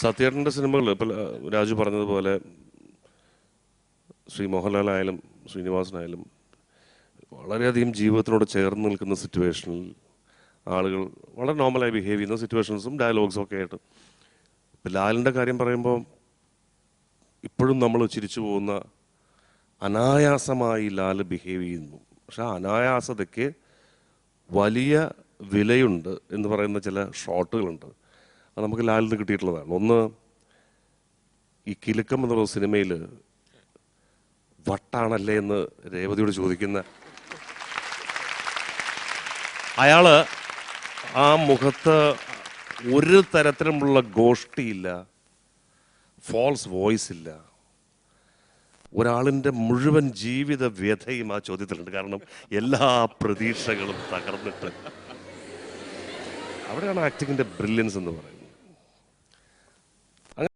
സത്യേട്ടൻ്റെ സിനിമകൾ ഇപ്പോൾ രാജു പറഞ്ഞതുപോലെ ശ്രീ മോഹൻലാലായാലും ശ്രീനിവാസനായാലും വളരെയധികം ജീവിതത്തിനോട് ചേർന്ന് നിൽക്കുന്ന സിറ്റുവേഷനിൽ ആളുകൾ വളരെ നോർമലായി ബിഹേവ് ചെയ്യുന്ന സിറ്റുവേഷൻസും ഡയലോഗ്സും ഒക്കെ ആയിട്ട്. ഇപ്പം ലാലിൻ്റെ കാര്യം പറയുമ്പോൾ ഇപ്പോഴും നമ്മൾ ചിരിച്ചു പോകുന്ന അനായാസമായി ലാൽ ബിഹേവ് ചെയ്യുന്നു. പക്ഷെ ആ അനായാസതയ്ക്ക് വലിയ വിലയുണ്ട് എന്ന് പറയുന്ന ചില ഷോട്ടുകളുണ്ട്. അത് നമുക്ക് ലാലിൽ നിന്ന് കിട്ടിയിട്ടുള്ളതാണ്. ഒന്ന്, ഈ കിലുക്കം എന്നുള്ള സിനിമയിൽ വട്ടാണല്ലേ എന്ന് രേവതിയോട് ചോദിക്കുന്ന അയാള് ആ മുഖത്ത് ഒരു തരത്തിലുമുള്ള ഗോഷ്ടിയില്ല, ഫോൾസ് വോയിസ് ഇല്ല. ഒരാളിൻ്റെ മുഴുവൻ ജീവിത വ്യഥയും ആ ചോദ്യത്തിലുണ്ട്. കാരണം എല്ലാ പ്രതീക്ഷകളും തകർന്നിട്ട് അവിടെയാണ് ആക്ടിങ്ങിൻ്റെ ബ്രില്യൻസ് എന്ന് പറയുന്നത്.